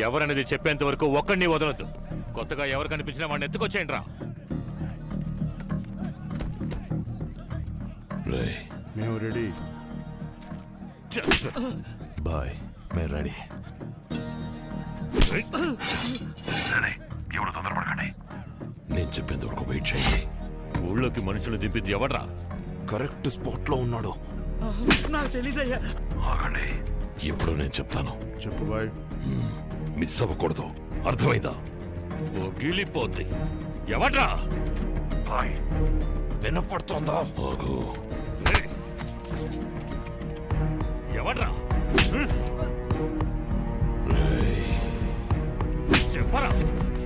ఎవరనేది చెప్పేంత వరకు ఒక్కడిని వదలొద్దు. కొత్తగా ఎవరు కనిపించినా వాడిని ఎత్తుకొచ్చేయండి రా. మేము రెడీ బాయ్, మేము రెడీ. ఎవరు తొందరపడకండి, నేను చెప్పేంత వరకు వెయిట్ చేయండి. ఊళ్ళోకి మనుషులు దింపింది ఎవడ్రా? కరెక్ట్ స్పాట్ లో ఉన్నాడు. నాకు తెలీదయ్యా. ఆగండి, ఇప్పుడు నేను చెప్తాను. చెప్పు బాయ్. మిస్ అవ్వకూడదు, అర్థమైందా? పొగిలిపోద్ది. ఎవడ్రా? వినపడుతోందా? ఆగు. ఎవడ్రా? రేయ్, చెప్పరా.